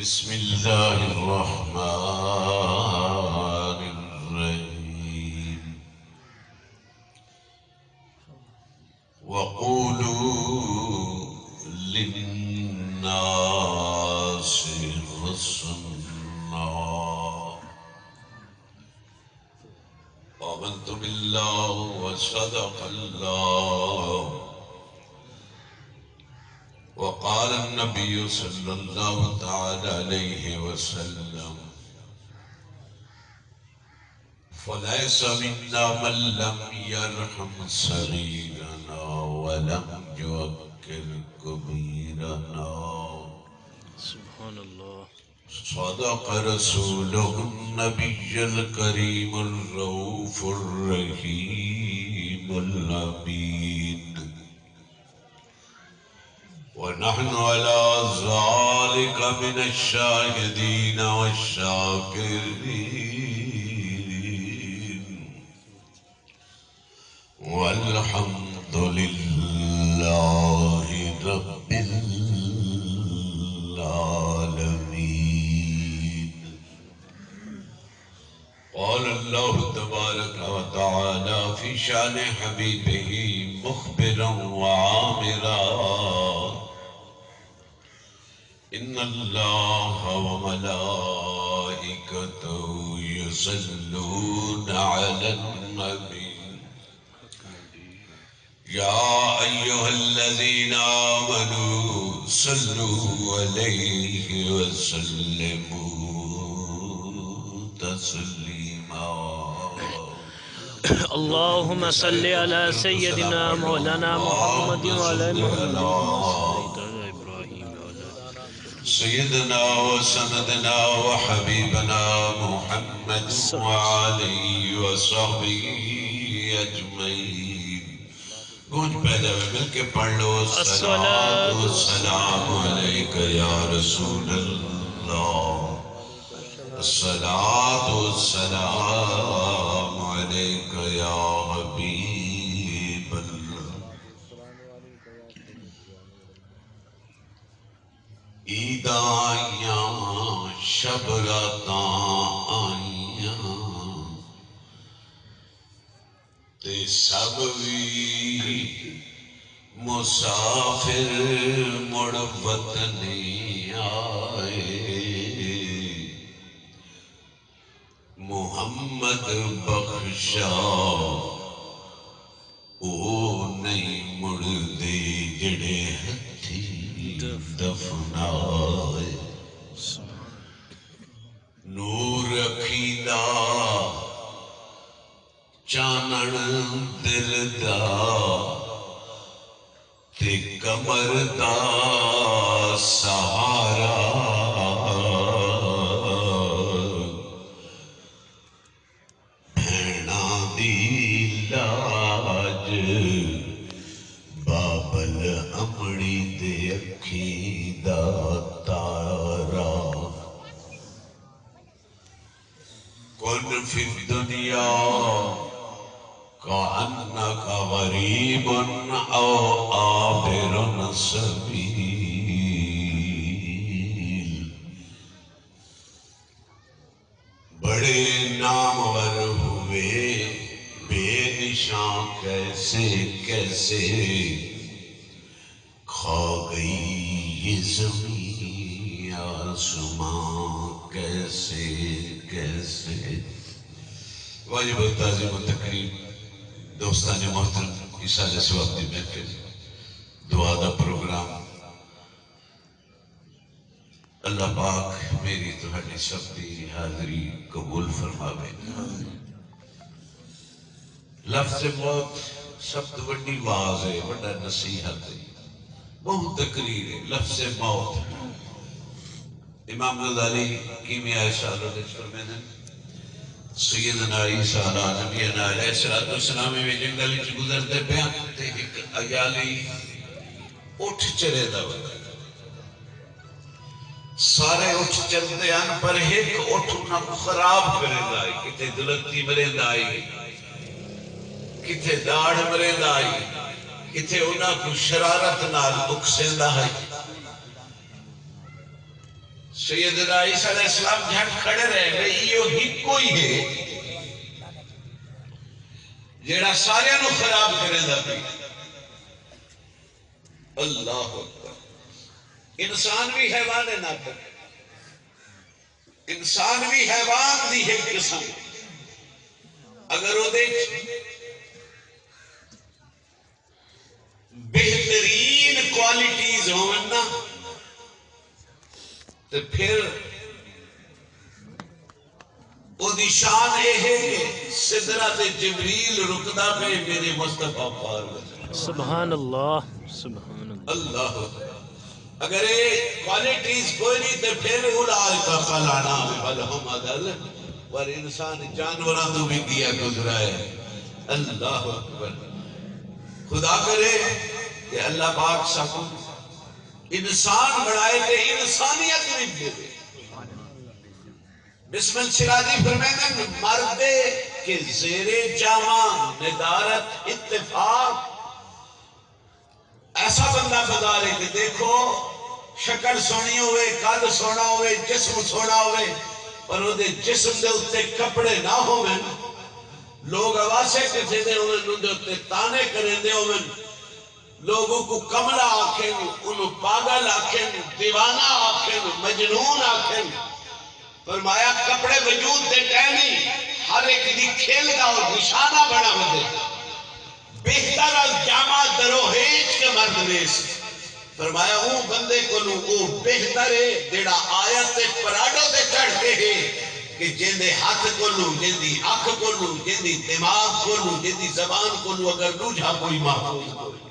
بسم الله الرحمن الرحيم وقولوا للناس حسنا آمنت بالله وصدق الله وقال النبي صلى الله تعالى عليه وسلم فليس منا من لم يرحم صغيرنا ولم يوقر كبيرنا سبحان الله صدق رسوله النبي الكريم الرؤوف الرحيم الأمين ونحن على ذلك من الشاهدين والشاكرين والحمد لله رب العالمين. قال الله تبارك وتعالى في شأن حبيبه مخبرا وعامرا إن الله وملائكته يصلون على النبي يا أيها الذين آمنوا صلوا عليه وسلموا تسليما. اللهم صل على سيدنا مولانا محمد وعلى محمد سيدنا وسندنا وحبيبنا محمد وعليه وصحبه أجمعين. گونج پیدا ہوئے مل کے پڑھ لو الصلاة والسلام علیکہ یا رسول اللہ الصلاة والسلام علیکہ یا حبیب اللہ. عیداں آئیاں شب راتاں آئیاں تے سب بھی مسافر مڑ وطنی آئے. محمد بخشا او نہیں مڑ دے جڑے ہتھی دفنائے. نور اکھیدہ چانن دل دا تے کمر دا سہارا. بھیڑاں دی لاج بابل امڑی دے اکھی دا تارا. کن فی الدنیا كأنك غريب أو عابر سبيل. بڑے نامور ہوئے بے نشان کیسے کیسے کھا گئی یہ زمین آسمان کیسے کیسے. واجب تعظیم و تقریب دوستان محترم ایسال سواب دی محفل دعا دا پروگرام اللہ پاک میری تہاڈی سب دی حاضری قبول فرماوے. لفظ موت سب تو بڑی واز ہے بڑا نصیحت ہے بہت تقریر ہے. لفظ موت امام غزالی کیمیاء اشارہ فرمائے ہیں سیدنا عیسیٰ نبینا علیہ السلام میں جنگل چ گزرتے بیان تے ایک ایالی اٹھ چلے دا سارے اٹھ چلتے ہیں پر ایک اٹھ انہاں کو خراب کرے دا کتے دلتی مرے دا کتے داڑھ مرے دا کتے انہاں کو شرارت نال اکسے دا سیدنا عیسیٰ علیہ السلام جھٹ کھڑے رہے بھئی یہ ہی کوئی ہے جیڑا سارے نو خراب کرے دا پی اللہ اکبر انسان بھی حیوان ہے ناطق انسان بھی حیوان دی ہے قسم اگر وہ دیکھ بہترین کوالٹیز ہوں نا تو پھر وہ دی شان یہ ہے کہ سدرت جبریل رکدا پہ میرے مصطفیٰ پار وجہ سبحان اللہ سبحان اللہ اگر یہ کوالٹیز کوئی نہیں تو پھر اولئک فالانام بل هم اضل اور انسان جانوراں تو بھی دیا گزرا ہے اللہ اکبر خدا کرے کہ اللہ پاک سب انسان بڑھائے کہ انسانیت بھی دے دے بسم الشراجی فرمیدن مردے کے زیر جامع ندارت اتفاق ایسا بندہ گزارے کہ دیکھو شکل سونی ہوئے قد سونا ہوئے جسم سونا ہوئے پر وہ دے جسم دے اتے کپڑے نہ ہوئے لوگ آواسے کسی دے ہوئے نو دے تانے کریں دے ہوئے لوگوں کو کملا آکھیں انہوں پاگل آکھیں دیوانہ آکھیں مجنون آکھیں فرمایا کپڑے وجود دے ٹہنی ہر ایک دی کھیل دا اور نشانہ بنا مدے بہتر از جامع دروہیج کے مرد نیس فرمایا وہ بندے کو لوں وہ بہتر ہے دیڑا آیت پراڈوں دے چڑھ کے ہے کہ جن دے ہاتھ کو لوں جن دی آنکھ کو لوں جن دی دماغ کو لوں جن دی زبان کو لوں اگر روجھا کوئی محفوظ کوئی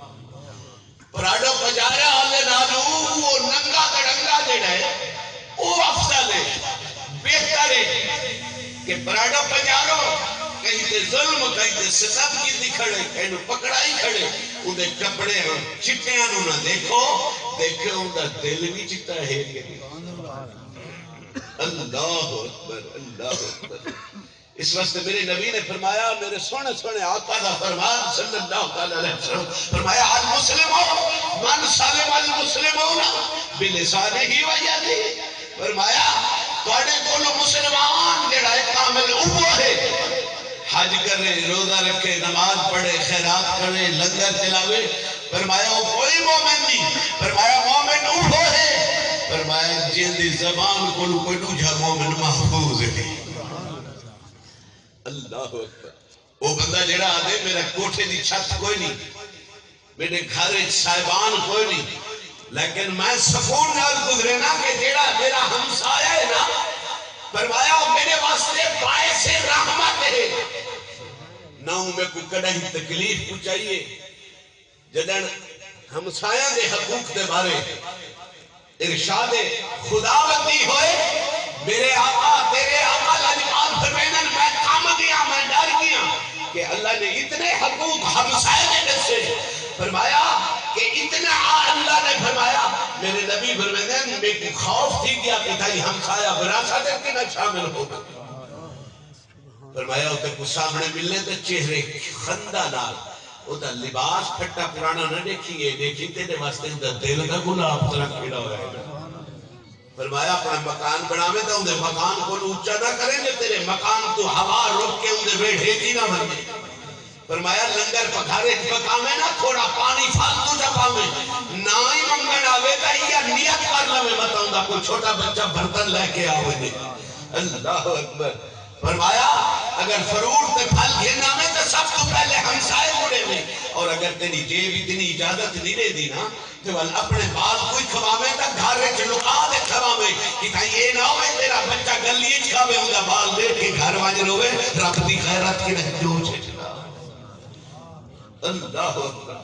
پراڈو پجارہ آلے نالو وہ ننگا دڑنگا جڑا ہے وہ افضل ہے بہتر ہے کہ پراڈو پجارو کہیں تے ظلم کہیں تے ستم کی دکھڑے کہیں پکڑائی کھڑے انہیں کپڑے چٹے آنو نہ دیکھو دیکھو انہیں دل بھی چٹا ہے کہ اللہ اکبر اللہ اکبر اس وقت میرے نبی نے فرمایا میرے سونے سونے آقا دا فرمان صلی اللہ علیہ وسلم فرمایا المسلمون من سالم المسلمون بلسانہی ویدی فرمایا توڑے کولو مسلمان جڑا ہے کامل اوہ ہے حج کرے روزہ رکھے نماز پڑھے خیرات کرے لنگر چلاوے فرمایا وہ کوئی مومن نہیں فرمایا مومن اوہ ہے فرمایا جن دی زبان کولو کوئی دوجھا مومن محفوظ ہے اللہ اکبر وہ بندہ جڑا آدھے میرا کوٹھے دی چھت کوئی نہیں میرے گھر صاحبان کوئی نہیں لیکن میں سکون نال گزرے نا کہ جڑا میرا ہمسایہ ہے نا فرمایا میرے واسطے باعث رحمت ہے نہ میں کو کڑا ہی تکلیف پہنچائیے جدن ہمسایہ دے حقوق دے بارے ارشاد خداوندی ہوئے میرے آقا تیرے آقا لاجپال فرمینن میں کام دیا میں ڈر گیا کہ اللہ نے اتنے حقوق ہمسائے نے سے فرمایا کہ اتنا اللہ نے فرمایا میرے نبی فرمینن میں کو خوف تھی گیا کہ تھا ہمسایہ وراثت کے نہ شامل ہوگا فرمایا ہوتا کو سامنے ملنے تو چہرے خندہ نال ہوتا لباس پھٹا پرانا نہ دیکھیے دیکھی تیرے واسطے ہوتا دل کا گلاب طرح کھڑا ہوا ہے فرمایا اپنا مکان بناوے تو اندھے مکان کو اونچا نہ کریں گے تیرے مکان تو ہوا روک کے اندھے بیٹھے کی نہ بنے فرمایا لنگر پکھارے پکاوے نہ تھوڑا پانی فالتو جا پاوے نہ ہی منگن آوے گا یا نیت کر لوے بتاؤں گا کوئی چھوٹا بچہ برتن لے کے آوے دے اللہ اکبر فرمایا اگر فروٹ تے پھل گھرنا میں تو سب تو پہلے ہمسائے مڑے میں اور اگر تیری جیب اتنی اجازت نہیں دے دی نا تو اپنے بال کوئی کھواوے تا گھر وچ لکا دے کھواوے کہ کہیں یہ نہ ہوئے تیرا بچہ گلی وچ کھاوے اوندا بال دے کے گھر وچ روے رب دی خیرات کی نہ جو چلا اللہ اکبر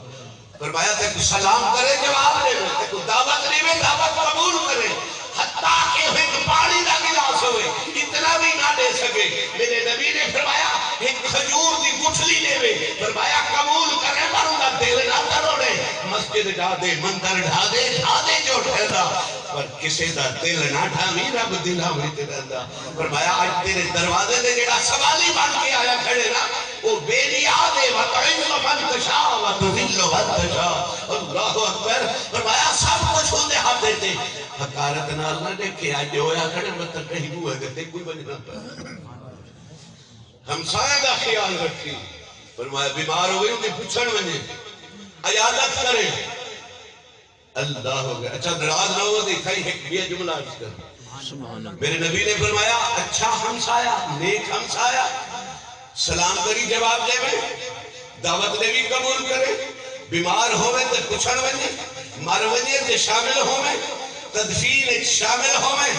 فرمایا تے کو سلام کرے جواب دے تے کو دعوت دے دعوت قبول کرے حتیٰ کہ ایک پانی دا گلاس ہوئے اتنا بھی نہ دے سکے میرے نبی نے فرمایا ایک کھجور دی گٹھلی لے وے فرمایا قبول کرے پر انہا دل نہ کروڑے مسجد ڈھا دے مندر ڈھا دے جو ٹھہرا پر کسے دا دل نہ ڈھاوی رب دلہ ہوئی تے رہندا فرمایا آج تیرے دروازے دے جڑا سوالی بن کے آیا کھڑے نا وہ بے نیادے وَتَعِنُّ مَنْ تَشَاءُ وتذل من تشاء اللہ اکبر فرمایا سب کچھ ہوندے ہاتھ دیتے حقارت نال نہ دیکھے آج ہویا کھڑے مطلب کہیں بوئے دیتے کوئی بننا پا ہمسایہ دا خیال رکھی فرمایا بیمار ہوئے ان کے پوچھن بنے عیادت کریں اللہ ہو گیا اچھا ناراض نہ ہو دیکھائی ایک بھی جملہ عرض کر میرے نبی نے فرمایا اچھا ہمسایہ نیک ہمسایہ سلام کری جواب دے میں دعوت نے بھی قبول کرے بیمار ہوئے تو پوچھن بنے مر بنے تو شامل ہوئے تدفین شامل ہوئے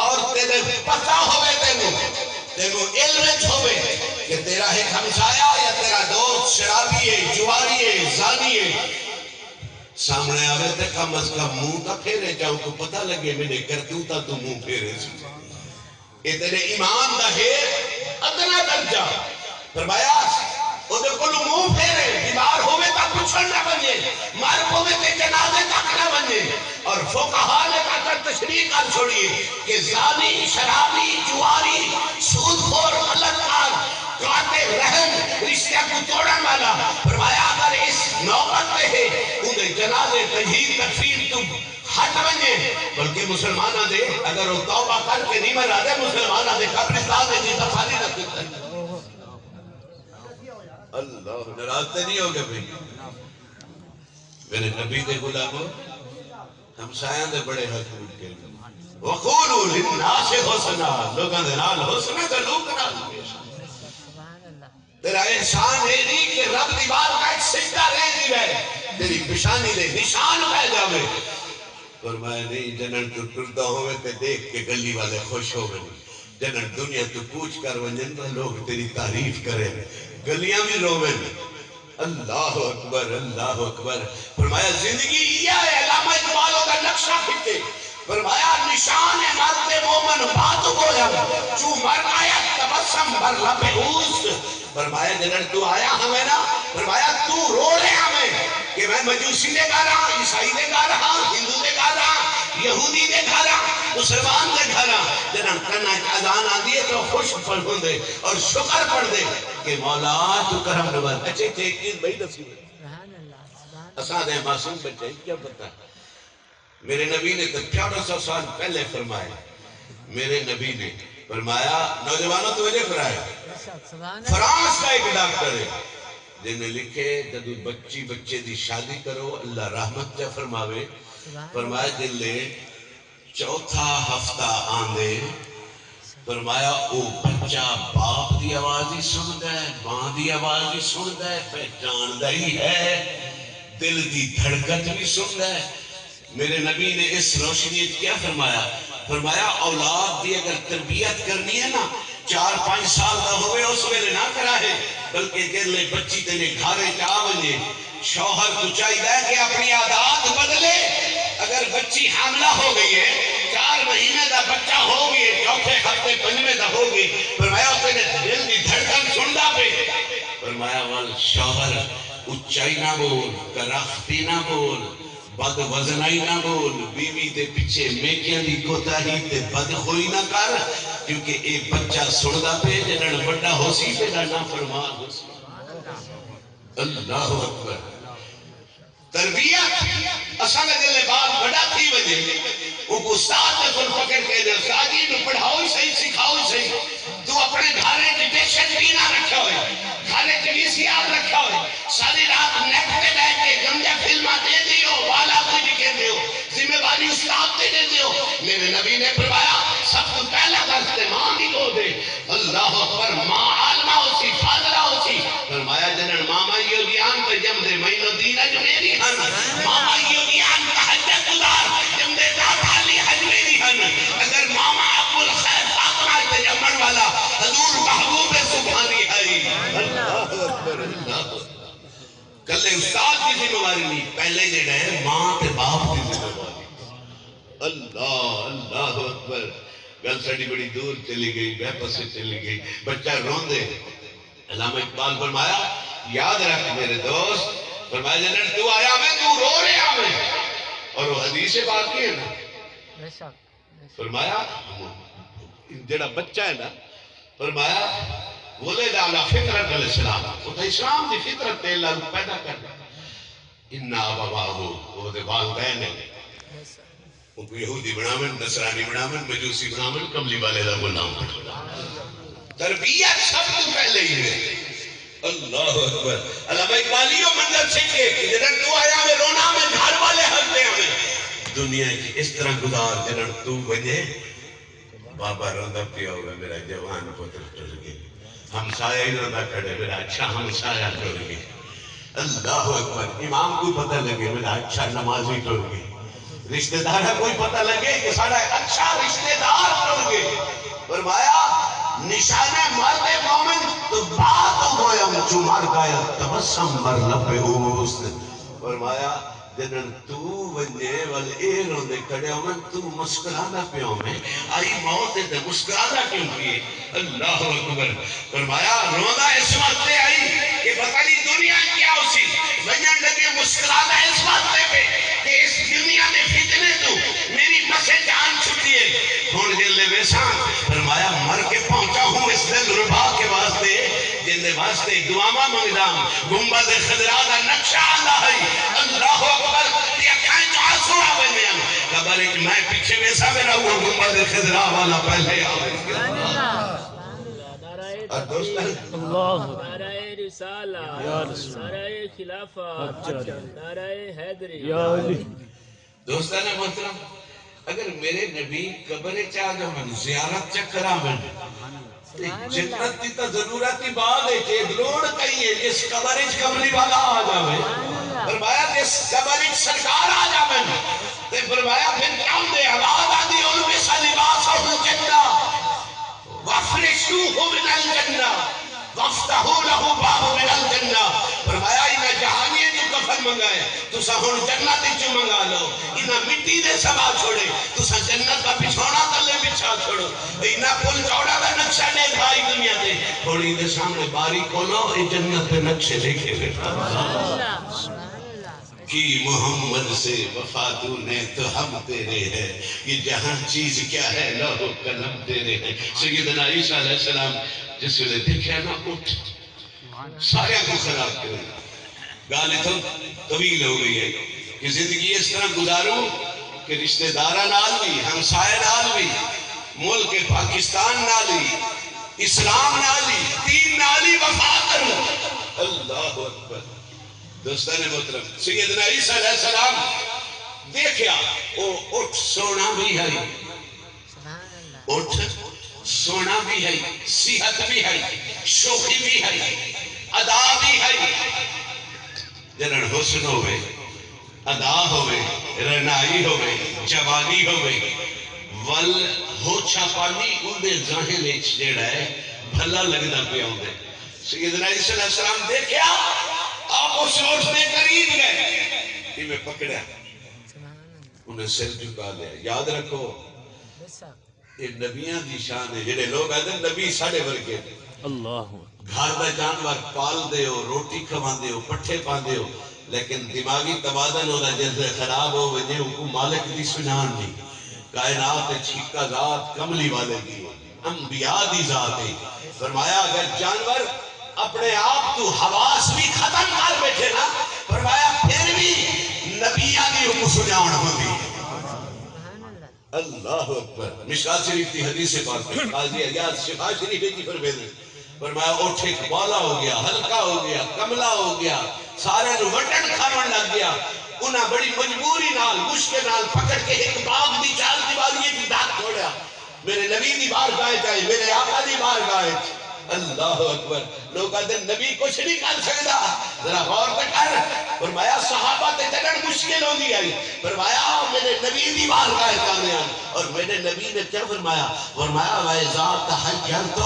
اور تیرے پتہ ہوئے تینو علم ہوئے کہ تیرا ایک ہمسایہ یا تیرا دوست شرابی ہے جواری ہے زانی ہے سامنے آوے تے کم از کم منہ کا پھیرے جاؤں کو پتہ لگے میں نے کرتوتا تو منہ پھیرے سی یہ تیرے ایمان دا ہے ادنا درجہ فرمایا او دے کلو منہ پھیرے بیمار ہوئے تا پوچھن نہ بنے مر ہوئے تے جنازے تک نہ بنے اور فقہا نے کہا کر تشریح کر چھوڑیے کہ زانی شرابی جواری سود خور غلط کار کاتے رحم رشتہ کو توڑن والا فرمایا اگر اس نوبت میں ہے انہیں جنازے تجہید تکفیر تم ہٹ بنجے بلکہ مسلمانہ دے اگر وہ توبہ کر کے نہیں مرا دے مسلمانہ دے قبرستان دے جیسا فالی نہ کرتا ہے اللہ نرازتے نہیں ہوگے بھئی میرے نبی دے غلاموں ہمسایاں دے بڑے حقوق کے وقولوا للناس حسنا لوگاں دے نال حسنا تے لوگ نال تیرا احسان ہے نہیں کہ رب دیوار کا ایک سجدہ رہ دی رہے تیری پشانی لے نشان بہ جاوے فرمایا نہیں جنن تو ٹردہ ہوئے تے دیکھ کے گلی والے خوش ہوئے جنن دنیا تو پوچھ کر ونجن لوگ تیری تعریف کریں گلیاں بھی روئے اللہ اکبر فرمایا زندگی یہ ہے علامہ اقبالوں کا نقشہ کھٹے فرمایا نشان مرد مومن بات گویا چو مر آیا تبسم بر لب اوست فرمایا جنر تو آیا ہمیں نا فرمایا تو رو رہے ہمیں کہ میں مجوسی دے گا رہا عیسائی دے گا رہا ہندو دے گا رہا یہودی دے گا رہا مسلمان دے گا رہا جنر کرنا اذان آ دیئے تو خوش پڑھوں دے اور شکر پڑھ دے کہ مولا تو کرم نبات اچھے تھے ایک چیز بھئی نصیب ہے اساد ہے معصوم بچے کیا پتا میرے نبی نے تو 1400 سال پہلے فرمایا میرے نبی نے فرمایا نوجوانوں تو وجہ فرائے فرانس کا ایک ڈاکٹر ہے جنہیں لکھے جدو بچے دی شادی کرو اللہ رحمت جا فرماوے فرمایا جن لے چوتھا ہفتہ آندے فرمایا او بچہ باپ دی آوازی سن دے ماں دی آوازی سن دے پہچان دہی ہے دل دی دھڑکت بھی سن دے میرے نبی نے اس روشنی کیا فرمایا اولاد دی اگر تربیت کرنی ہے نا 4-5 سال دا ہوئے اس ویلے نہ کرا ہے بلکہ گرلے بچی تینے گھارے چاونے شوہر کو چاہیے کہ اپنی عادات بدلے اگر بچی حاملہ ہو گئی ہے 4 مہینے دا بچہ ہو گئی چوتھے ہفتے 5ویں دا ہو گئی فرمایا تینے دل دی دھڑکن سندا پہ فرمایا وال شوہر اچائی نہ بول کرختی نہ بول بد وزنائی نہ بول بیوی دے پچھے میکیاں دی کوتاہی تے بد خوئی نہ کر کیونکہ ایک بچہ سڑدا پہ جنہاں بڑا ہو سی پہ نہ فرمان ہو سی اللہ اکبر تربیت اصل دل بات بڑا تھی وجہ وہ استاد نے کل پکڑ کے دے استادی نو پڑھاؤ ہی صحیح سکھاؤ ہی صحیح تو اپنے گھارے ڈیٹیشن بھی نہ رکھا ہوئے گھارے ٹیلیسی آپ رکھا ہوئے ساری رات نیٹ پہ بیٹھ کے گمجا فلمہ دے دیو والا کوئی لکھے دیو ذمہ داری استاد دے دیو میرے نبی نے فرمایا سب کو پہلا درس ماں بھی کو دے اللہ اکبر ماں عالمہ ہوسی فاضلہ ہوسی فرمایا جنن ماما یوگیان پہ جم دے مینو دین اجمیری ہن ماما یوگیان کا حج گزار جم دے داتالی حجمیری ہن اگر ماما ابو الخیر فاطمہ پہ جمن والا حضور محبوب سبحانی ہے اللہ اکبر اللہ کلے استاد کی ذمہ داری نہیں پہلے جڑا ہے ماں تے باپ کی ذمہ داری اللہ اکبر گل ساڑی بڑی دور چلی گئی بیپس سے چلی گئی بچہ رون دے علامہ اقبال فرمایا یاد رکھ میرے دوست فرمایا جنر تو آیا میں تو رو رہا میں اور وہ حدیث باقی ہے نا فرمایا جڑا بچہ ہے نا فرمایا ولد علی فطرت الاسلام وہ تو اسلام دی فطرت تے اللہ پیدا کر انا ابواہو وہ دے والدین ہیں ان کو یہودی بنامن، نصرانی بنامن، مجوسی بنامن، کملی والے دا غلام تربیت سب کو پہلے ہی ہے۔ اللہ اکبر۔ علامہ اقبالیوں منظر سکھے کہ جنہاں تو آیا میں رونا میں گھر والے ہلتے ہمیں دنیا کی اس طرح گزار جنہاں تو وجہ بابا روندا پیا ہوگا میرا جوان پتر ٹر گئی، ہمسایہ ہی روندا کھڑے میرا اچھا ہمسایہ ٹر گئی۔ اللہ اکبر۔ امام کو پتہ لگے میرا اچھا نمازی ٹر گئی، رشتہ دار کوئی پتہ لگے کہ ساڑا اچھا رشتہ دار ٹر گئے۔ فرمایا نشان مرد مومن تو بات ہویا چو مر گیا تبسم مر لب اوست۔ فرمایا جنن تو ونجے وال اے روندے کھڑے ہوئے تو مسکرانا پہ ہوئے آئی موت دے مسکرانا کیوں کیے؟ اللہ اکبر۔ فرمایا روندہ اس وقت آئی کہ پتہ نہیں دنیا کیا اسی ونجن لگے مسکرانا اس وقت پہ کہ اس دنیا میں فتنے تو میری مسے جان چھٹی ہے کھوڑ جلے ویسان۔ فرمایا مر کے پہنچا ہوں اس دل ربا کے واسطے جن دے واسطے دعاما منگدام گنبد خضرا دا نقشہ اللہ ہے۔ اللہ اکبر۔ یہ کھائیں جو آنسو آوے میں قبر ایک میں پیچھے ویسا میرا ہوا گنبد خضرا والا پہلے آوے۔ اور دوستان نعرہ رسالہ، نعرہ خلافت، نعرہ حیدری۔ دوستان محترم اگر میرے نبی قبر چاہ جو من زیارت چکر آمن جنت کی تا ضرورتی بات ہے کہ دلوڑ کئی ہے جس قبر کملی والا آ جاوے فرمایا جس قبر سرکار آ جاوے تے فرمایا پھر کیا دے حواد آدھی علویسا لباسا ہو جنہ وَفْرِشُوهُ مِنَ الْجَنَّةِ وَفْتَحُوا لَهُ بَابُ مِنَ الْجَنَّةِ فرمایا انہا جہانیے جو کفن منگائے تو سا ہون جنت جو منگا لو انہا مٹی دے سبا چھوڑے تو سا جنت کا پچھوڑا تلے بچھا چھوڑو انہا پل چوڑا دا نقشہ نے دھائی دنیا دے تھوڑی دے سامنے باری کھولو اے جنت پہ نقشے دیکھے بیٹھا کی محمد سے وفا تو نے تو ہم تیرے ہیں یہ جہاں چیز کیا ہے لوح و قلم تیرے ہیں۔ سیدنا عیسیٰ علیہ السلام جس نے دیکھا نا اٹھ سارے کو خراب کریں گالی تو طویل ہو گئی ہے کہ زندگی اس طرح گزاروں کہ رشتہ دارہ نال بھی ہمسائے نال بھی ملک پاکستان نال بھی اسلام نال بھی دین نال بھی وفا کروں۔ اللہ اکبر۔ دوستان محترم سیدنا عیسیٰ علیہ السلام دیکھیا او اٹھ سونا بھی ہے اٹھ سونا بھی ہے صحت بھی ہے شوخی بھی ہے ادا بھی ہے جنن حسن ہوئے ادا ہوئے رنائی ہوئے جوانی ہوئے ول ہوچا پانی اندے ظاہر ایچ جیڑا ہے بھلا لگنا پہ ہوندے سیدنا عیسیٰ علیہ السلام دیکھیا آپ اس سوچنے قریب گئے کہ میں پکڑا انہیں سر جھکا لیا۔ یاد رکھو یہ نبیاں دی شان ہے جنہیں لوگ آدھے نبی ساڑھے ورگے اللہ گھر دا جانور پال دے ہو روٹی کھوان دے ہو پٹھے پان دے ہو لیکن دماغی توازن ہو رہا جیسے خراب ہو وجہ کو مالک دی سنان نہیں کائنات چھکا ذات کملی والے دی انبیاء دی ذات ہے۔ فرمایا اگر جانور اپنے آپ تو حواس بھی ختم کر بیٹھے نا فرمایا پھر بھی نبیہ دی حکم سناؤن ہوتی اللہ اکبر۔ مشکات شریف کی حدیث سے بات کریں قاضی عیاض شفا شریف کی فرمیدن فرمایا اٹھ ایک بالا ہو گیا ہلکا ہو گیا کملا ہو گیا سارے نو وٹن کھانون لگ گیا انہاں بڑی مجبوری نال مشکل نال پکڑ کے ایک باغ دی چار دیواریے کی داد چھوڑیا میرے نبی دی بار گائے جائے میرے آقا دی بار گائے اللہ اکبر۔ لوگ آدھے نبی کچھ نہیں کر سکتا ذرا غور پہ کر فرمایا صحابہ تے جنن مشکل ہو گئی آئی فرمایا میرے نبی دی بار گائے جانے آن اور میرے نبی نے کیا فرمایا فرمایا وَإِذَا تَحَيَّرْتُ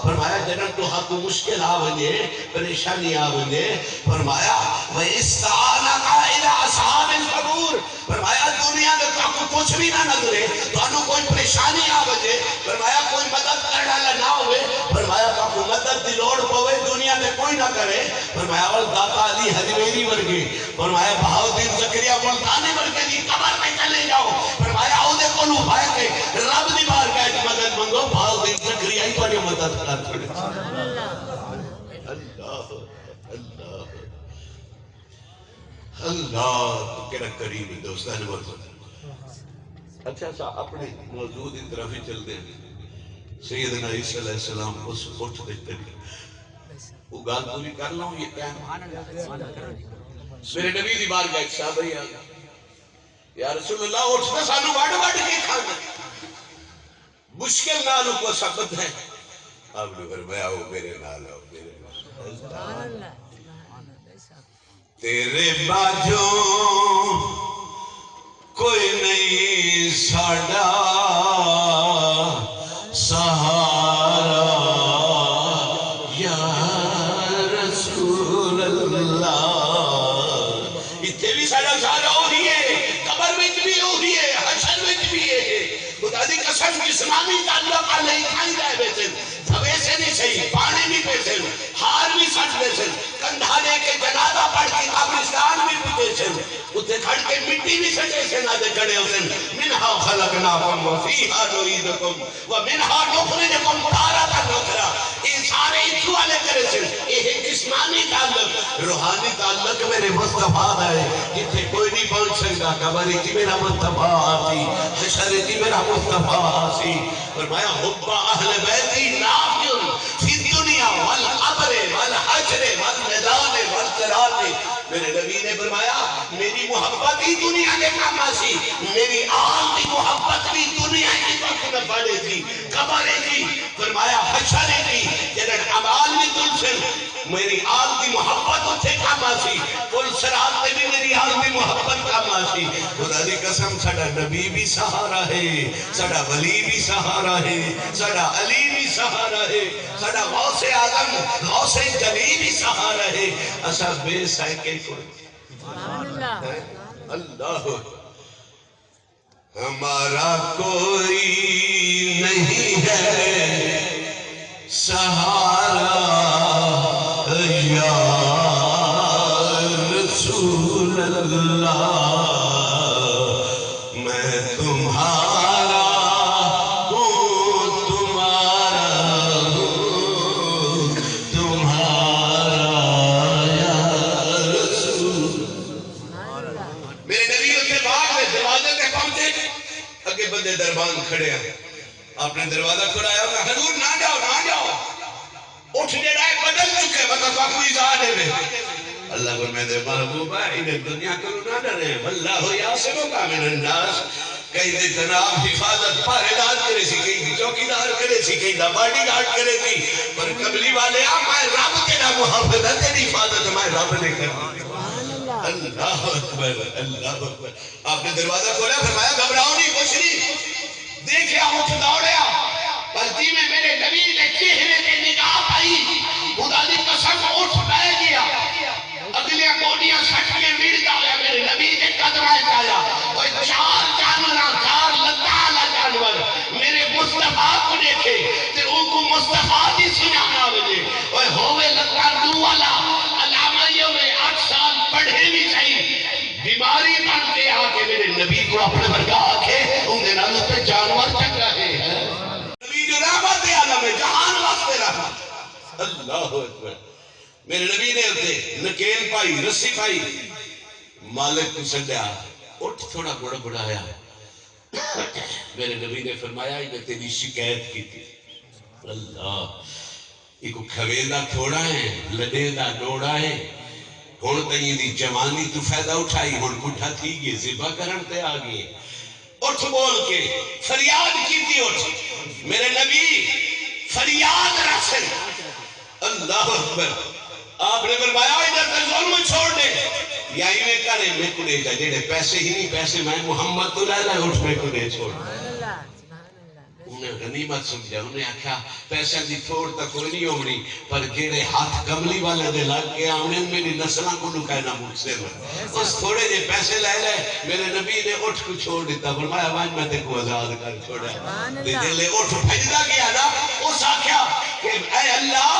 فرمایا جنن تو ہاں کو مشکل آونے پریشانی آونے فرمایا وَإِسْتَعَانَكَ إِلَىٰ أَصْحَابِ الْقَبُورِ فرمایا دنیا میں تو کچھ بھی نہ نظرے تو انہوں کوئی پریشانی آونے فرمایا کوئی مدد کرنا نہ ہوئے فرمایا کہ مدد دی لوڑ پوے دنیا میں کوئی نہ کرے فرمایا والداتا علی حجویری ورگی فرمایا بہاؤدین زکریہ ملتانی ورگی دی قبر میں چلے جاؤ فرمایا اودے کو نو بھائی کے رب دی بار کہے مدد منگو بہاؤدین زکریہ ہی پڑھے مدد کر چھوڑے اللہ اللہ اللہ تو کہنا کریم ہے دوستان مرد. اچھا سا اپنے موضوع کی طرف ہی چل دیں. سیدنا عیسیٰ علیہ السلام اس اٹھ دیتے ہیں. وہ گال پوری کر لوں یہ کہنا. میرے نبی دی بار گئے صاحب ہی آگا یا رسول اللہ اٹھتا سانو واڑ واڑ کے کھانا مشکل نالو کو سبت ہے. آپ نے فرمایا ہو میرے نال ہو میرے نال. تیرے باجوں کوئی نہیں ساڑا سہارا یا رسول اللہ. اتنے بھی ساڑا سہارا ہو رہی ہے, قبر میں بھی ہو رہی ہے, حشر میں بھی ہے. خدا دی قسم جسمانی تعلق علیہ کھائی رہے بیسن ویسے نہیں صحیح پانے بھی بیسن ہار بھی سٹ بیسن کندھا لے کے جنازہ پڑھ کے قبرستان بھی بیسن اتنے کھڑ کے مٹی بھی سٹے سے نہ دے کھڑے ہوسن. منہا خلقناکم وفیہا نعیدکم ومنہا نخرجکم تارۃ اخری. یہ سارے اتھو والے کرے سن. یہ جسمانی تعلق. روحانی تعلق میرے مصطفیٰ ہے جتنے کوئی نہیں پہنچ سکتا. قبر کی میرا مصطفیٰ آسی, حشر کی میرا مصطفیٰ آسی. فرمایا حب اہل بیتی نافع فی الدنیا والقبر والحشر والمیدان والصراط. میرے نبی نے فرمایا میری محبت ہی دنیا کے کام آسی, میری آل کی محبت بھی دنیا کی وقت میں پڑے تھی, قبر تھی. فرمایا حشر تھی جنہاں عمال بھی تلسن میری آل کی محبت اتھے کام آسی. کل صراط میں بھی میری آل کی محبت کام آسی. خدا دی قسم ساڑا نبی بھی سہارا ہے, ساڑا ولی بھی سہارا ہے, ساڑا علی بھی سہارا ہے, ساڑا غوث اعظم غوث جلی بھی سہارا ہے. اسا بے سائکے اللہ ہمارا کوئی نہیں ہے سہارا یا رسول اللہ. میں تمہارا ہوں تمہارا ہوں تمہارا یا رسول. میرے نبی کے بعد میں دروازے پہ پہنچے, اگے بندے دربان کھڑے ہیں. آپ نے دروازہ کھڑایا کہ حضور نہ جاؤ نہ جاؤ, اٹھ جڑا ہے بدل چکے مطلب کوئی زادے میں. اللہ کو میں دے محبوبہ انہیں دنیا کرو نہ ڈرے واللہ یعصمک من الناس. کہیں دے جناب حفاظت پہرےدار کرے سی, کہیں دی چوکیدار کرے سی, کہیں دا باڈی گارڈ کرے سی, پر قبلی والے میں رب تیرا محبت ہے, تیری حفاظت میں رب نے کرنی. اللہ اکبر اللہ اکبر. آپ نے دروازہ کھولا, فرمایا گھبراؤ نہیں کچھ نہیں. دیکھیا اٹھ دوڑیا, بلتی میں میرے نبی نے چہرے کے نگاہ پائی. خدا دی قسم اٹھ بہ گیا, اگلیاں گوڑیاں سٹ کے مڑ گیا. میرے نبی نے قدمہ چایا, وہ چار جانوراں چار لگالا جانور میرے مصطفیٰ کو دیکھے تے ان کو مصطفیٰ دی سنانا بجے. وہ ہوئے لگا دو والا علامہ یہ ہوئے 8 سال پڑھے بھی چاہیے, بیماری بن کے آکے میرے نبی کو اپنے برگاہ آکے انہیں نال پہ جانور چک رہے ہیں. نبی جو رحمت عالم ہے جہان واسطے رحمت. اللہ اکبر. میرے نبی نے ہوتے نکیل پائی, رسی پائی, مالک کو سڈیا, اٹھ تھوڑا بڑا بڑھایا. میرے نبی نے فرمایا انہیں تیری شکایت کی تھی. اللہ ایک کھویلا تھوڑا ہے, لڈیلا ڈوڑا ہے, ہون تئیں دی جوانی تو فائدہ اٹھائی, ہون بڑھا تھی گئے ذبح کرن تے آگئے. اٹھ بول کے فریاد کی تھی. اٹھ میرے نبی فریاد رسل. اللہ اکبر. آپ نے فرمایا ادھر تے ظلم چھوڑ دے, یا میں کرے میں کو دے جا, جیڑے پیسے ہی نہیں پیسے میں محمد تو لے لے, اٹھ میں کو دے چھوڑ. انہیں غنیمت سمجھا, انہیں آکھا پیسے دی تھوڑ تک کوئی نہیں ہوگی, پر جیڑے ہاتھ کملی والے دے لگ کے آنے میری نسلوں کو لکائنا مجھ سے میں. اس تھوڑے جے پیسے لے لے, میرے نبی نے اٹھ کو چھوڑ دیتا. فرمایا واج میں تے کو آزاد کر چھوڑا. دے لے اٹھ بھجدا گیا نا, اس آکھا کہ اے اللہ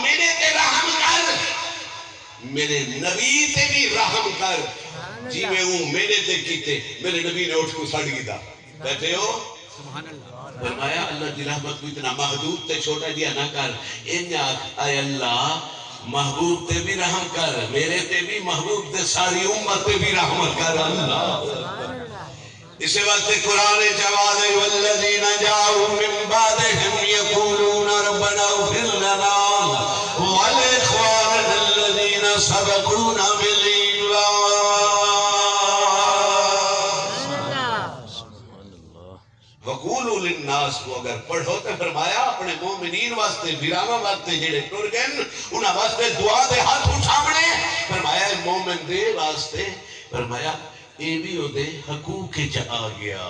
میرے تے رحم کر, میرے نبی تے بھی رحم کر. جی میں ہوں میرے تے کیتے. میرے نبی نے اٹھ کو سڑ گیا. بیٹھے ہو فرمایا اللہ دی رحمت کو اتنا محدود تے چھوٹا دیا نہ کر. اے اللہ محبوب تے بھی رحم کر میرے تے بھی محبوب تے ساری امت تے بھی رحمت کر اللہ اسی وقت قرآن جواد والذین جاؤوا من بعدهم یقولون ربنا اغفر لنا ولإخواننا الذین سبقونا بالایمان وقولوا للناس کو اگر پڑھو تو فرمایا اپنے مومنین واسطے بیراما واسطے جڑے ٹر گئے انہاں واسطے دعا دے ہاتھ اٹھاونے فرمایا مومن دے واسطے فرمایا اے بھی او دے حقوق چ آ گیا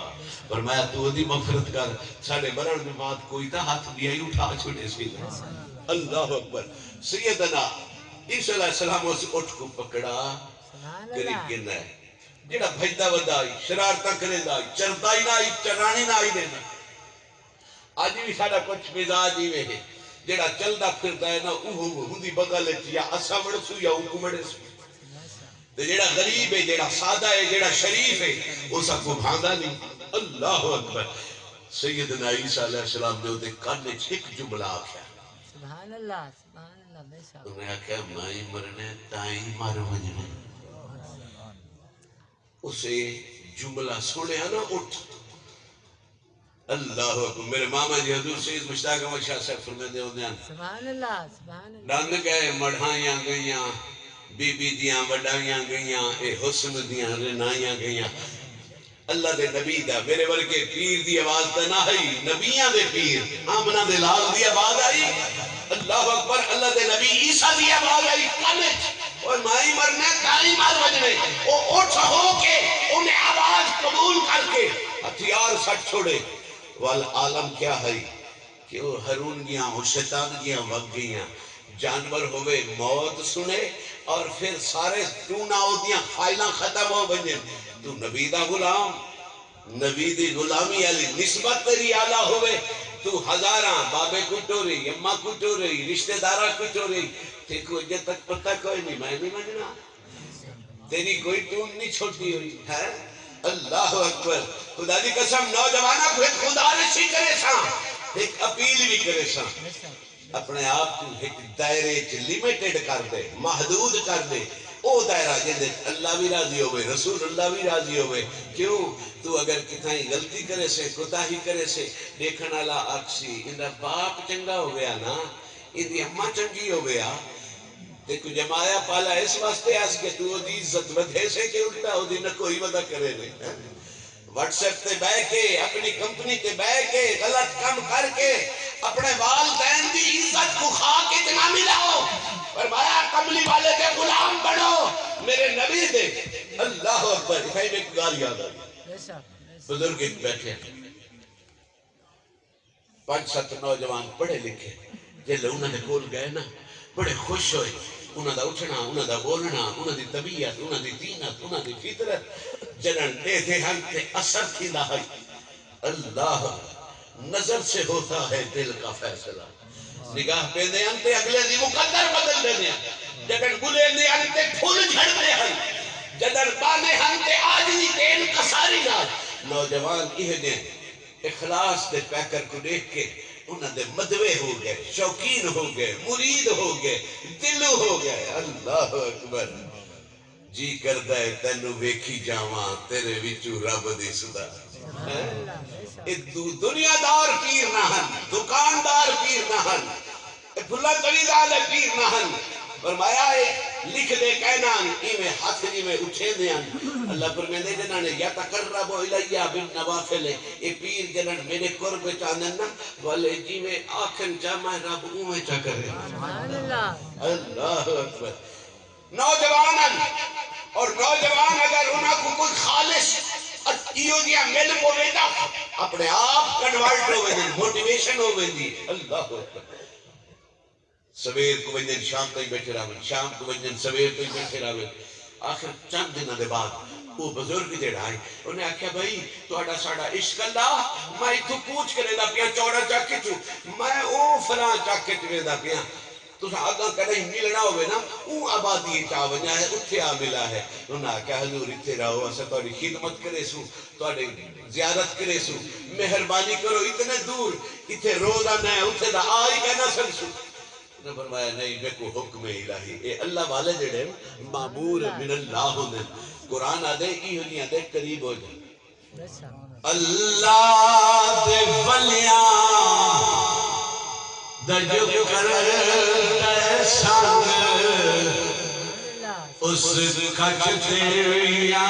فرمایا تو دی مغفرت کر ساڈے مرن دے بعد کوئی تا ہاتھ دیا ہی اٹھا چھوڑے سی اللہ اکبر سیدنا عیسیٰ علیہ السلام اس اٹھ کو پکڑا قریب گنا ہے جڑا بھجدا ودا آئی شرارتہ کرے دا آئی چردائی نہ آئی چرانی نہ آئی دینا آج بھی سارا کچھ مزاج ہی میں ہے جڑا چلدا پھردا ہے نا ہندی بغل یا اسا وڑسو یا اوکو وڑسو جڑا غریب ہے جڑا سادہ ہے جڑا شریف ہے وہ سب کو بھاندا نہیں اللہ اکبر سیدنا عیسیٰ علیہ السلام نے ہوتے کانے چھک جملہ آکھا سبحان اللہ بے شک انہیں آکھا مائی مرنے تائیں مارو مجھنے اسے جملہ سنے نا اٹھ اللہ اکبر میرے ماما جی حضور سید مشتاق احمد شاہ صاحب فرمیندے ہوندے ہیں سبحان اللہ ڈند گئے مڑھائیاں گئیاں بی بی دیاں وڈائیاں گئیاں اے حسن دیاں رنائیاں گئیاں اللہ دے نبی دا میرے ورگے پیر دی آواز تا نہ آئی نبیاں دے پیر آمنہ دے لال دی آواز آئی اللہ اکبر اللہ دے نبی عیسیٰ دی آواز آئی کانچ اور مائی مرنے دائی مار وجنے او اٹھ ہو کے انہیں آواز قبول کر کے ہتھیار سٹ چھوڑے والعالم کیا ہے کہ وہ ہرون گیاں وہ شیطان گیاں وگ گیاں جانور ہوئے موت سنے اور پھر سارے ٹونا ہو دیاں فائلہ ختم ہو بنجے تو نبی دا غلام نبی دی غلامی علی نسبت تیری آلہ ہوئے تو ہزاراں بابے کٹو رہی اممہ کٹو رہی رشتہ دارہ کٹو رہی تے کوئی جب تک پتہ کوئی نہیں میں نہیں مجھنا تیری کوئی ٹون نہیں چھوٹی ہوئی ہے اللہ اکبر خدا دی قسم نوجوانہ کو ایک خدا رشی کرے ساں ایک اپیل بھی کرے ساں اپنے آپ کو ایک دائرے لیمیٹڈ کر دے محدود کر دے او دائرہ جندے اللہ بھی راضی ہوئے رسول اللہ بھی راضی ہوئے کیوں تو اگر کتھائیں غلطی کرے سے کوتاہی کرے سے دیکھنا لا آکسی اندہ باپ چنگا ہو گیا نا اندھی اممہ چنگی ہو گیا دیکھو جمایا پالا اس واسطے آس کہ تو دی عزت ودھے سے کہ اٹھتا ہو دی نہ کوئی ودا کرے نہیں واٹس ایپ تے بے کے اپنی کمپنی تے بے کے غلط کم کر کے اپنے والدین دی عزت کو خواہ کے اتنا ملاؤ فرمایا کملی والے دے غلام بڑھو میرے نبی دے اللہ اکبر اتھائی میں گال یاد آئی بزرگ ایک بیٹھے 5-7 نوجوان پڑھے لکھے جیلے انہوں نے کول گئے نا بڑے خوش ہوئے انہوں دا اٹھنا انہوں دا بولنا انہوں دی طبیعت انہوں دی دینت انہوں دی فطرت جنن دے دے ہم تے اثر تھی لائی اللہ نظر سے ہوتا ہے دل کا فیصلہ نگاہ پہ دے ہم تے اگلے دی مقدر بدل دے دے جنن گلے دے ہم تے پھول جھڑ دے ہم جنن بانے ہم تے آجی دین کساری نہ نوجوان یہ دے اخلاص دے پیکر کو دیکھ کے انہوں نے مدوے ہو گئے شوقین ہو گئے مرید ہو گئے دلو ہو گئے اللہ اکبر جی کردہ ہے تینو ویکھی جاواں تیرے وچو رب دی صدا دنیا دار پیر نہ ہن دکاندار پیر نہ ہن بھلا قریدال پیر نہ ہن فرمایا ہے لکھ دے کہنا ایمیں ہاتھ میں اٹھے دے اللہ فرمیندے جنہاں نے یا تقرب الیہ بالنوافل اے پیر جنہاں میرے قرب چاندن نا والے جی میں آخر جامع رب اوہ چا کرے اللہ اکبر نوجوانن اور نوجوان اگر انہاں کو کوئی خالص ایو دیا مل پوے دا اپنے آپ کنورٹ ہوئے دیں موٹیویشن ہوئے دی اللہ اکبر سویر کو بجن شام تک بیٹھے راویں شام کو بجن سویر تک بیٹھے راویں آخر چند دنہ دے بعد وہ بزرگ دے رہے انہیں آکھیا بھائی تو اڈا ساڑا عشق اللہ میں تو پوچھ کرے دا پیا چوڑا چاکے چو میں او فلان چاکے چوے دا پیا تو آگاں کہیں ملنا ہوئے نا او آبادی چاوجہ ہے اتھے آ ملا ہے انہوں نے کہا حضور اتھے رہو اسے توڑی خدمت کرے سو توڑی زیارت کرے سو مہربانی کرو اتنے دور اتھے روزہ نہ ہے اتھے دا آئی کہنا سن سو نے فرمایا نہیں میں کو حکم الہی اے اللہ والے جڑے معمور من اللہ ہوندے قرآن آدھے کی ہونی آدھے قریب ہو جائے بے شک اللہ دے ولیاں دا جو کرتا سانگ اس کچھ تیریاں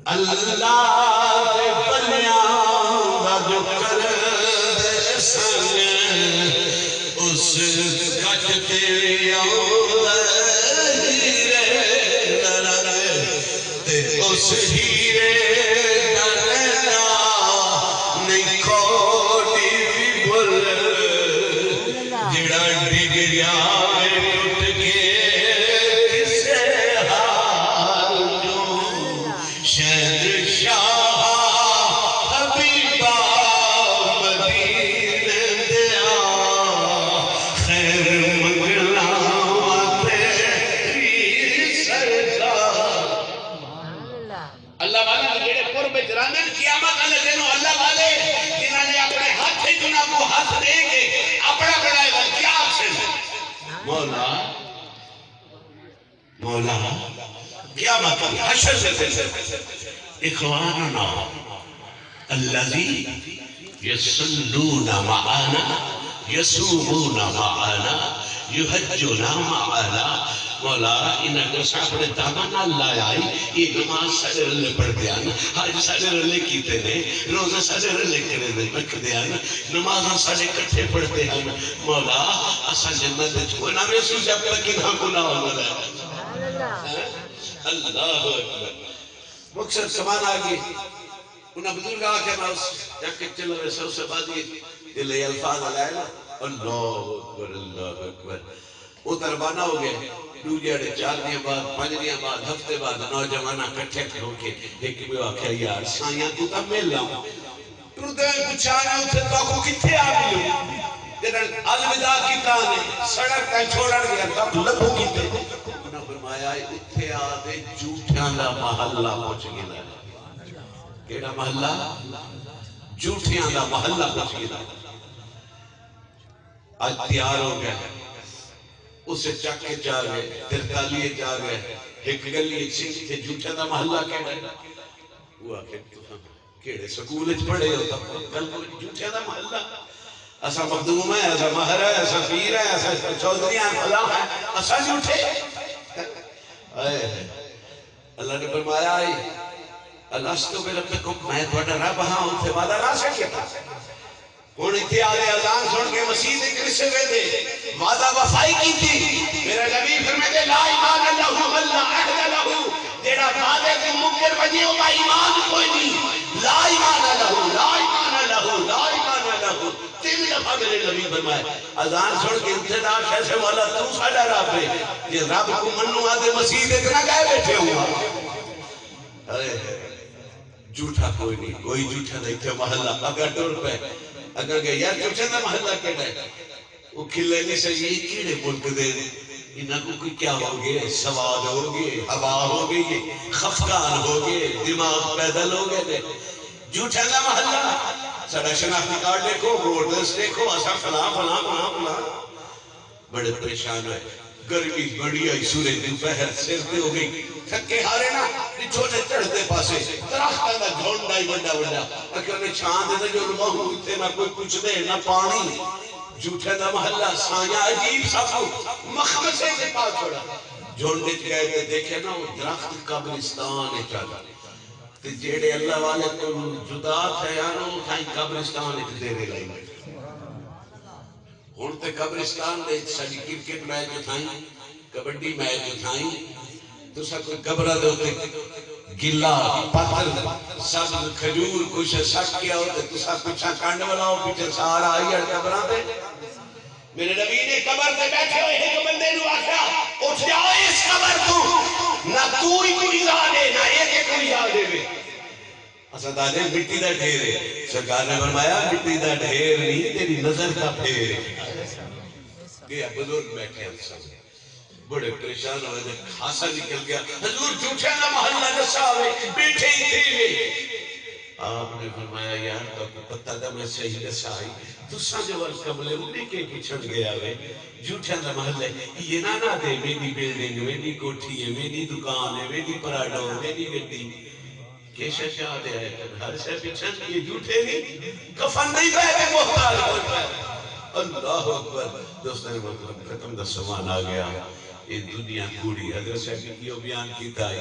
اللہ دے بلیاں دا جو کرتا سانگ اس کچھ تیریاں اس ہیرے ڈرنا نہیں کھوٹی بھی بل جڑا ڈگ گیا ٹوٹ کے کسے حال جو شہنشاہ حبیبہ مدینہ دیا خیر منگلا تیری سرکار اللہ والے جڑے قرب جرانن قیامت والے دنوں اللہ والے جنہاں نے اپنے ہاتھ جنہاں کو ہاتھ دے کے اپنا بنائے گا کیا سے مولا مولا قیامت کی حشر سے اخواننا الذی یصلون معانا یصومون معانا یحجون معانا مولا انہاں کو ساپڑے دامن اللہ آئی یہ نماز سجر لے پڑھ دیا حج سجر لے کیتے نے روزہ سجر لے کرے دے پڑھ دیا نمازاں سارے کٹھے پڑھتے ہیں مولا اسا جنت چھو نہ محسوس جب تک انہاں کو نہ ہوگا اللہ اکبر مقصد سمان آگئی انہاں بزرگ آکے میں اس جب کہ چل رہے سو سے بعد یہ لئے الفاظ علائے اللہ اکبر اللہ اکبر وہ تربانہ ہو گئے دوجہ 4 دن بعد 5 دن بعد ہفتے بعد نوجوانہ کٹھے کھڑو کے ایک بھی واقعہ یار سائیاں تو تب مل لاؤں تو دے پچھانے اتھے تو کو کتھے آگئی ہو جنہاں الوداع کی تانے سڑک کا چھوڑا گیا تب لبھو کیتے انہاں فرمایا اتھے آدھے جھوٹیاں دا محلہ پہنچ گیا کیڑا محلہ جھوٹیاں دا محلہ پہنچ گیا آج تیار ہو گیا اسے چک کے جا گئے 43 جا گئے ایک گلی چنگ کے جھوٹا دا محلہ کہنا ہے وہ آکے کیڑے سکولج پڑھے ہوتا کل کو جھوٹا دا محلہ ایسا مخدوم ہے ایسا مہر ہے ایسا پیر ہے ایسا چودھری ہے فلاں ہے ایسا جھوٹے اللہ نے فرمایا آئی الاسطو بربکم میں توڑا رب ہاں ان سے وعدہ نہ سکیا تھا ہون اتھے آلے اذان سن کے مسیح ذکر سے گئے تھے وعدہ وفائی کی تھی میرا نبی فرمائے لا ایمان لہو من لا عہد لہو جیڑا وعدے کے منکر بجے ہوگا ایمان کوئی نہیں لا ایمان لہو لا ایمان لہو لا ایمان لہو 3 دفعہ میرے نبی فرمائے اذان سن کے ابتدا کیسے والا تو ساڈا رب ہے یہ رب کو منو آدھے مسیح اتنا گئے بیٹھے ہوا جھوٹا کوئی نہیں کوئی جھوٹا نہیں تھے محلہ اگر ٹور پہ اگر کہ یار جھوٹا دا محلہ کہنا ہے وہ کھلے نہیں سے یہ کیڑے ملک دے انہاں کو کوئی کیا ہوگے سواد ہوگے ہوا ہوگے خفقان ہوگے دماغ پیدل ہوگے جھوٹا دا محلہ سڑا شناختی کارڈ دیکھو ووٹرز دیکھو ایسا فلاں فلاں فلاں فلاں بڑے پریشان ہے گرمی بڑی آئی سورج دوپہر سرتے ہو گئی تھکے ہارے نا چھوٹے چڑھتے پاسے درختہ دا جھونڈا ہی بڑا بڑا اگر نے چھان دے جو لمحو اتنے نہ کوئی کچھ دے نہ پانی جھوٹے دا محلہ سایاں عجیب سافو مخمسے سے پاس چھوڑا جھونڈے گئے تھے دیکھے نا وہ درخت قبرستان ہے چاہتا جیڑے اللہ والے تو جدا تھے یانو تھائیں قبرستان ایک دیرے لائی ہونتے قبرستان دے ساڑی کرکٹ میچ تھائیں کبڈی میچ تھائیں تو سب قبرہ دے ہوتے گلا پتھر سب کھجور کچھ سک کیا ہوتے تو سب پچھا کانڈ والا ہو پیچھے سارا آئی اڑ قبرہ دے میرے نبی نے قبر سے بیٹھے ہوئے ہیں جو بندے نو آکھا اٹھ جاؤ اس قبر تو نہ تو ہی کوئی زادے نہ ایک کوئی زادے میں اسد آجے مٹی دا ڈھیر ہے سرکار نے فرمایا مٹی دا ڈھیر نہیں تیری نظر کا پھیر ہے گیا بزرگ بیٹھے ہیں سب بڑے پریشان ہوئے جب خاصا نکل گیا حضور جھوٹے نہ محلہ نسا ہوئے بیٹھے ہی تھے آپ نے فرمایا یار تو پتہ دا میں صحیح دسائی تو سانجے وال کملے انہیں کے پچھڑ گیا وے جھوٹیاں دا محلے یہ نہ دے میری بلڈنگ میری کوٹھی ہے میری دکان ہے میری پراڈو میری گڈی کیشہ شاہ دے آئے ہر سے پچھڑ یہ جھوٹے نہیں کفن نہیں گئے محتاج ہو گئے اللہ اکبر دوستان محترم ختم دا سمان آ گیا یہ دنیا کوڑی حضرت صاحب کی بیان کی تائی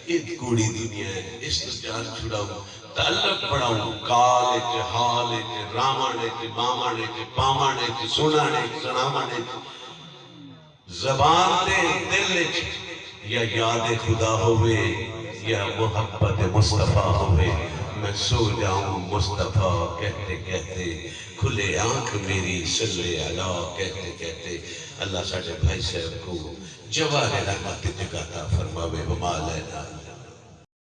یہ کوڑی دنیا ہے اس تو جان چھڑاؤں تعلق پڑھاؤں کالج حالج رامانج مامانج پامانج سنانج سنامانج زبان دے دل یا یاد خدا ہوئے یا محبت مصطفیٰ ہوئے میں سو جاؤں مصطفیٰ کہتے کہتے کھلے آنکھ میری صلی اللہ کہتے کہتے اللہ ساڑھے بھائی صاحب کو جوار رحمت جگاتا فرماوے وما لینا